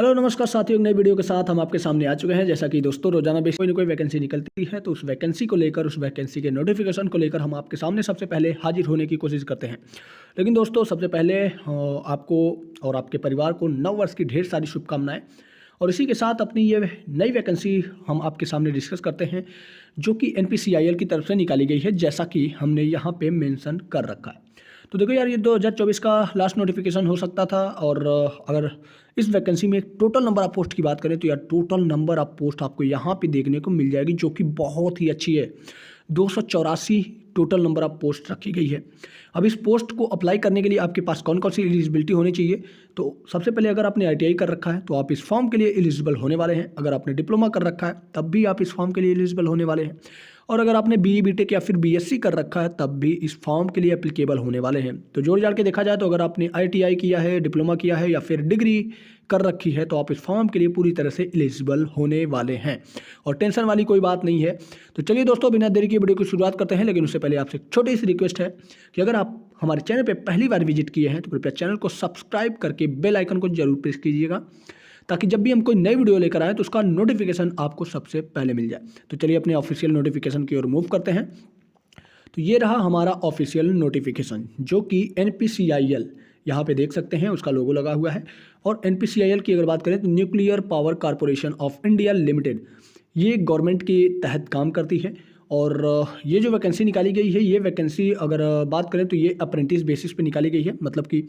Hello नमस्कार साथियों, एक नई वीडियो के साथ हम आपके सामने आ चुके हैं। जैसा कि दोस्तों रोजाना बेस कोई ना कोई वैकेंसी निकलती है, तो उस वैकेंसी को लेकर, उस वैकेंसी के नोटिफिकेशन को लेकर हम आपके सामने सबसे पहले हाजिर होने की कोशिश करते हैं। लेकिन दोस्तों सबसे पहले आपको और आपके परिवार को नव वर्ष की ढेर सारी शुभकामनाएं। और इसी के साथ अपनी ये नई वैकेंसी हम आपके सामने डिस्कस करते हैं, जो कि NPCIL की तरफ से निकाली गई है, जैसा कि हमने यहाँ पे मेंशन कर रखा है। तो देखो यार, ये 2024 का लास्ट नोटिफिकेशन हो सकता था। और अगर इस वैकेंसी में टोटल नंबर ऑफ पोस्ट की बात करें तो यार टोटल नंबर ऑफ पोस्ट आपको यहाँ पे देखने को मिल जाएगी, जो कि बहुत ही अच्छी है। 284 टोटल नंबर ऑफ पोस्ट रखी गई है। अब इस पोस्ट को अप्लाई करने के लिए आपके पास कौन कौन सी एलिजिबिलिटी होनी चाहिए? तो सबसे पहले अगर आपने ITI कर रखा है तो आप इस फॉर्म के लिए एलिजिबल होने वाले हैं। अगर आपने डिप्लोमा कर रखा है तब भी आप इस फॉर्म के लिए एलिजिबल होने वाले हैं। और अगर आपने BE BTech या फिर BSc कर रखा है तब भी इस फॉर्म के लिए एप्लीकेबल होने वाले हैं। तो जोड़ जाड़ के देखा जाए तो अगर आपने ITI किया है, डिप्लोमा किया है या फिर डिग्री कर रखी है तो आप इस फॉर्म के लिए पूरी तरह से एलिजिबल होने वाले हैं। और टेंशन वाली कोई बात नहीं है। तो चलिए दोस्तों, बिना देरी की वीडियो की शुरुआत करते हैं। लेकिन उससे पहले आपसे एक छोटी सी रिक्वेस्ट है कि अगर आप हमारे चैनल पर पहली बार विजिट किए हैं तो कृपया चैनल को सब्सक्राइब करके बेल आइकन को जरूर प्रेस कीजिएगा, ताकि जब भी हम कोई नई वीडियो लेकर आए तो उसका नोटिफिकेशन आपको सबसे पहले मिल जाए। तो चलिए अपने ऑफिशियल नोटिफिकेशन की ओर मूव करते हैं। तो ये रहा हमारा ऑफिशियल नोटिफिकेशन, जो कि NPCIL यहाँ पे देख सकते हैं, उसका लोगो लगा हुआ है। और NPCIL की अगर बात करें तो nuclear power corporation of India limited, ये गवर्नमेंट के तहत काम करती है। और ये जो वैकेंसी निकाली गई है, ये वैकेंसी अगर बात करें तो ये अप्रेंटिस बेसिस पे निकाली गई है। मतलब कि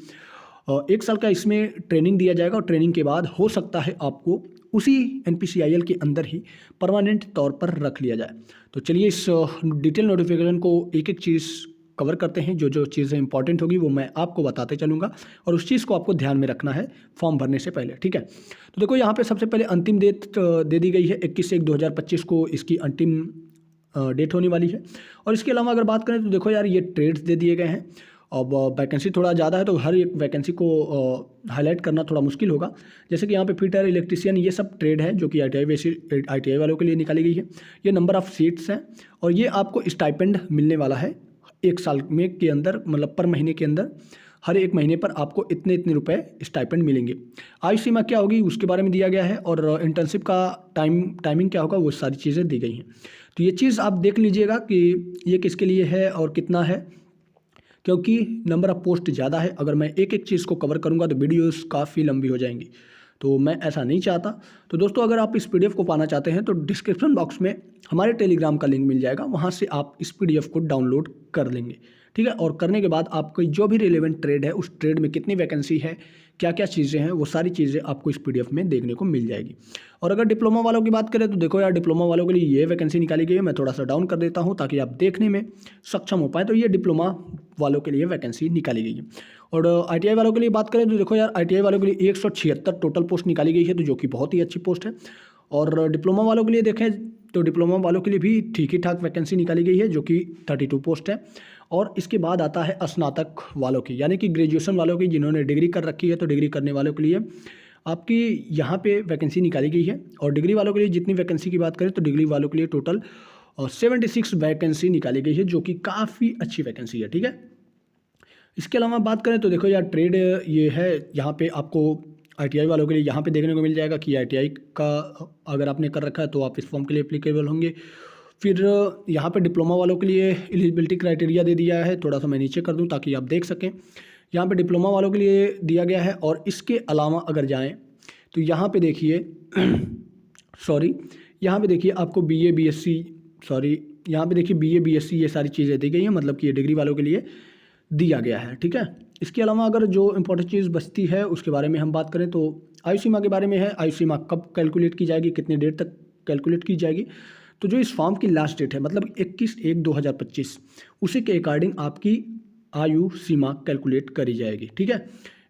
1 साल का इसमें ट्रेनिंग दिया जाएगा और ट्रेनिंग के बाद हो सकता है आपको उसी NPCIL के अंदर ही परमानेंट तौर पर रख लिया जाए। तो चलिए इस डिटेल नोटिफिकेशन को एक एक चीज़ कवर करते हैं। जो जो चीज़ें इंपॉर्टेंट होगी वो मैं आपको बताते चलूँगा, और उस चीज़ को आपको ध्यान में रखना है फॉर्म भरने से पहले, ठीक है। तो देखो यहाँ पे सबसे पहले अंतिम डेट दे दी गई है 21/1/2025 को इसकी अंतिम डेट होने वाली है। और इसके अलावा अगर बात करें तो देखो यार, ये ट्रेड्स दे दिए गए हैं। अब वैकेंसी थोड़ा ज़्यादा है तो हर एक वैकेंसी को हाईलाइट करना थोड़ा मुश्किल होगा। जैसे कि यहाँ पे फिटर, इलेक्ट्रिशियन, ये सब ट्रेड है जो कि ITI वालों के लिए निकाली गई है। ये नंबर ऑफ़ सीट्स हैं और ये आपको स्टाइपेंड मिलने वाला है 1 साल में के अंदर, मतलब पर महीने के अंदर हर एक महीने पर आपको इतने इतने रुपए स्टाइपेंड मिलेंगे। आयु सीमा क्या होगी उसके बारे में दिया गया है, और इंटर्नशिप का टाइमिंग क्या होगा, वो सारी चीज़ें दी गई हैं। तो ये चीज़ आप देख लीजिएगा कि ये किसके लिए है और कितना है, क्योंकि नंबर ऑफ पोस्ट ज़्यादा है। अगर मैं एक एक चीज़ को कवर करूँगा तो वीडियोस काफ़ी लंबी हो जाएंगी, तो मैं ऐसा नहीं चाहता। तो दोस्तों, अगर आप इस PDF को पाना चाहते हैं तो डिस्क्रिप्शन बॉक्स में हमारे टेलीग्राम का लिंक मिल जाएगा, वहाँ से आप इस PDF को डाउनलोड कर लेंगे, ठीक है। और करने के बाद आपको जो भी रिलेवेंट ट्रेड है, उस ट्रेड में कितनी वैकेंसी है, क्या क्या चीज़ें हैं, वो सारी चीज़ें आपको इस PDF में देखने को मिल जाएगी। और अगर डिप्लोमा वालों की बात करें तो देखो यार, डिप्लोमा वालों के लिए ये वैकेंसी निकाली गई है। मैं थोड़ा सा डाउन कर देता हूँ ताकि आप देखने में सक्षम हो पाए। तो ये डिप्लोमा वालों के लिए वैकेंसी निकाली गई है। और ITI वालों के लिए बात करें तो देखो यार, ITI वालों के लिए 176 टोटल पोस्ट निकाली गई है, तो जो कि बहुत ही अच्छी पोस्ट है। और डिप्लोमा वालों के लिए देखें तो डिप्लोमा वालों के लिए भी ठीक ही ठाक वैकेंसी निकाली गई है, जो कि 32 पोस्ट है। और इसके बाद आता है स्नातक वालों की, यानी कि ग्रेजुएशन वालों की, जिन्होंने डिग्री कर रखी है। तो डिग्री करने वालों के लिए आपकी यहाँ पे वैकेंसी निकाली गई है। और डिग्री वालों के लिए जितनी वैकेंसी की बात करें तो डिग्री वालों के लिए टोटल 76 वैकेंसी निकाली गई है, जो कि काफ़ी अच्छी वैकेंसी है, ठीक है। इसके अलावा बात करें तो देखो यार, ट्रेड ये है, यहाँ पे आपको ITI वालों के लिए यहाँ पे देखने को मिल जाएगा कि ITI का अगर आपने कर रखा है तो आप इस फॉर्म के लिए एप्लीकेबल होंगे। फिर यहाँ पे डिप्लोमा वालों के लिए एलिजिबिलिटी क्राइटेरिया दे दिया है, थोड़ा सा मैं नीचे कर दूँ ताकि आप देख सकें। यहाँ पे डिप्लोमा वालों के लिए दिया गया है। और इसके अलावा अगर जाएँ तो यहाँ पे देखिए सॉरी, यहाँ पे देखिए आपको BA BSc यहाँ पे देखिए BA BSc ये सारी चीज़ें दी गई हैं, मतलब कि ये डिग्री वालों के लिए दिया गया है, ठीक है। इसके अलावा अगर जो इंपॉर्टेंट चीज़ बचती है उसके बारे में हम बात करें तो आयु सीमा के बारे में है। आयु सीमा कब कैलकुलेट की जाएगी, कितनी देर तक कैलकुलेट की जाएगी? तो जो इस फॉर्म की लास्ट डेट है, मतलब 21/1/2025, उसी के अकॉर्डिंग आपकी आयु सीमा कैलकुलेट करी जाएगी, ठीक है।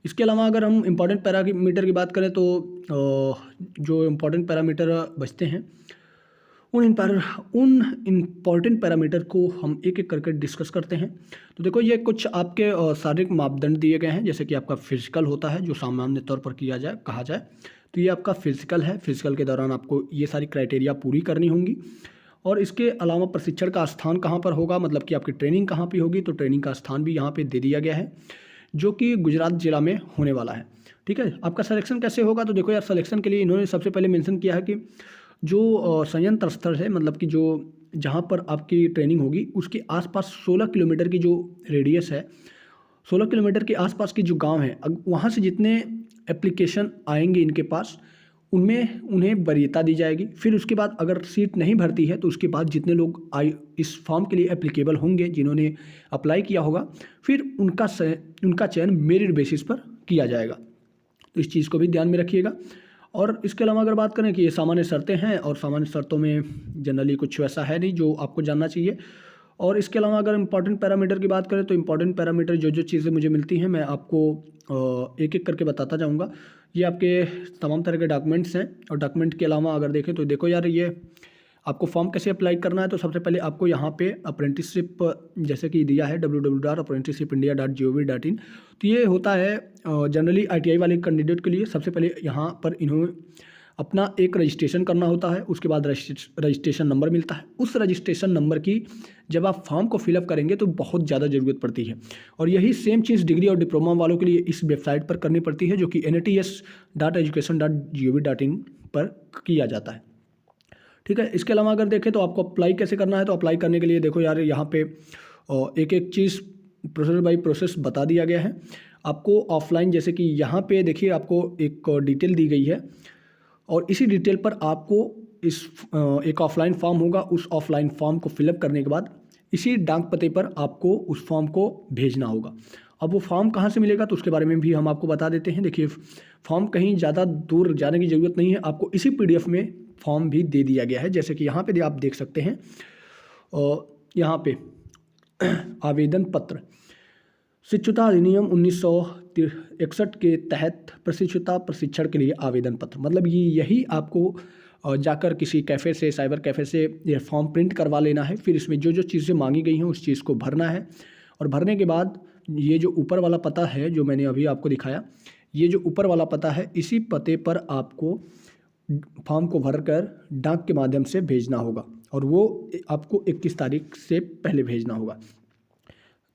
इसके अलावा अगर हम इम्पॉर्टेंट पैरामीटर की बात करें तो जो इम्पॉर्टेंट पैरामीटर बचते हैं उन इम्पॉर्टेंट पैरामीटर को हम एक एक करके डिस्कस करते हैं। तो देखो, ये कुछ आपके शारीरिक मापदंड दिए गए हैं। जैसे कि आपका फिजिकल होता है, जो सामान्य तौर पर कहा जाए तो ये आपका फिजिकल है। फिजिकल के दौरान आपको ये सारी क्राइटेरिया पूरी करनी होंगी। और इसके अलावा प्रशिक्षण का स्थान कहाँ पर होगा, मतलब कि आपकी ट्रेनिंग कहाँ पर होगी, तो ट्रेनिंग का स्थान भी यहाँ पर दे दिया गया है, जो कि गुजरात जिला में होने वाला है, ठीक ठीक है। आपका सिलेक्शन कैसे होगा, तो देखो यार सिलेक्शन के लिए इन्होंने सबसे पहले मेंशन किया है कि जो संयंत्र स्थल है, मतलब कि जो जहाँ पर आपकी ट्रेनिंग होगी उसके आसपास 16 किलोमीटर की जो रेडियस है, 16 किलोमीटर के आसपास के जो गांव हैं, वहाँ से जितने एप्लीकेशन आएंगे इनके पास, उनमें उन्हें वरीयता दी जाएगी। फिर उसके बाद अगर सीट नहीं भरती है तो उसके बाद जितने लोग इस फॉर्म के लिए एप्लीकेबल होंगे, जिन्होंने अप्लाई किया होगा, फिर उनका चयन मेरिट बेसिस पर किया जाएगा। तो इस चीज़ को भी ध्यान में रखिएगा। और इसके अलावा अगर बात करें कि ये सामान्य शर्तें हैं, और सामान्य शर्तों में जनरली कुछ वैसा है नहीं जो आपको जानना चाहिए। और इसके अलावा अगर इम्पॉर्टेंट पैरामीटर की बात करें तो इम्पॉर्टेंट पैरामीटर जो जो चीज़ें मुझे मिलती हैं मैं आपको एक एक करके बताता जाऊँगा। ये आपके तमाम तरह के डॉक्यूमेंट्स हैं। और डॉक्यूमेंट के अलावा अगर देखें तो देखो यार, ये आपको फॉर्म कैसे अप्लाई करना है। तो सबसे पहले आपको यहाँ पे अप्रेंटिसशिप जैसे कि दिया है www.apprenticeshipindia.gov.in, तो ये होता है जनरली ITI वाले कैंडिडेट के लिए। सबसे पहले यहाँ पर इन्होंने अपना एक रजिस्ट्रेशन करना होता है, उसके बाद रजिस्ट्रेशन नंबर मिलता है। उस रजिस्ट्रेशन नंबर की जब आप फॉर्म को फिलअप करेंगे तो बहुत ज़्यादा ज़रूरत पड़ती है। और यही सेम चीज़ डिग्री और डिप्लोमा वालों के लिए इस वेबसाइट पर करनी पड़ती है, जो कि nats.education.gov.in पर किया जाता है। ठीक है। इसके अलावा अगर देखें तो आपको अप्लाई कैसे करना है, तो अप्लाई करने के लिए देखो यार, यहाँ पे एक एक चीज़ प्रोसेस बाय प्रोसेस बता दिया गया है आपको। ऑफलाइन जैसे कि यहाँ पे देखिए आपको एक डिटेल दी गई है, और इसी डिटेल पर आपको एक ऑफलाइन फॉर्म होगा। उस ऑफलाइन फॉर्म को फिलअप करने के बाद इसी डाक पते पर आपको उस फॉर्म को भेजना होगा। अब वो फॉर्म कहाँ से मिलेगा तो उसके बारे में भी हम आपको बता देते हैं। देखिए, फॉर्म कहीं ज़्यादा दूर जाने की ज़रूरत नहीं है, आपको इसी PDF में फॉर्म भी दे दिया गया है। जैसे कि यहाँ पे आप देख सकते हैं, यहाँ पे आवेदन पत्र, शिक्षुता अधिनियम 1961 के तहत प्रशिक्षुता प्रशिक्षण के लिए आवेदन पत्र, मतलब यही आपको जाकर किसी कैफ़े से, साइबर कैफ़े से ये फॉर्म प्रिंट करवा लेना है। फिर इसमें जो जो चीज़ें मांगी गई हैं उस चीज़ को भरना है, और भरने के बाद ये जो ऊपर वाला पता है जो मैंने अभी आपको दिखाया, ये जो ऊपर वाला पता है, इसी पते पर आपको फॉर्म को भरकर डाक के माध्यम से भेजना होगा, और वो आपको 21 तारीख से पहले भेजना होगा।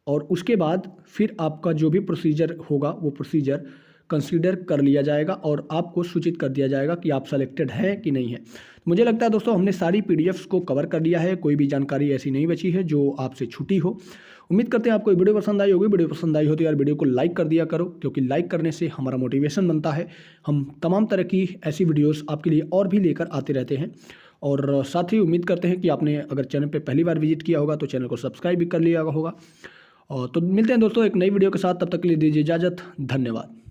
और उसके बाद फिर आपका जो भी प्रोसीजर होगा वो प्रोसीजर कंसीडर कर लिया जाएगा, और आपको सूचित कर दिया जाएगा कि आप सेलेक्टेड हैं कि नहीं है। मुझे लगता है दोस्तों हमने सारी PDFs को कवर कर लिया है, कोई भी जानकारी ऐसी नहीं बची है जो आपसे छूटी हो। उम्मीद करते हैं आपको वीडियो पसंद आई होगी। वीडियो पसंद आई हो तो यार वीडियो को लाइक कर दिया करो, क्योंकि लाइक करने से हमारा मोटिवेशन बनता है। हम तमाम तरह की ऐसी वीडियोस आपके लिए और भी लेकर आते रहते हैं। और साथ ही उम्मीद करते हैं कि आपने अगर चैनल पे पहली बार विजिट किया होगा तो चैनल को सब्सक्राइब भी कर लिया होगा। और तो मिलते हैं दोस्तों एक नई वीडियो के साथ, तब तक के लिए दीजिए इजाज़त। धन्यवाद।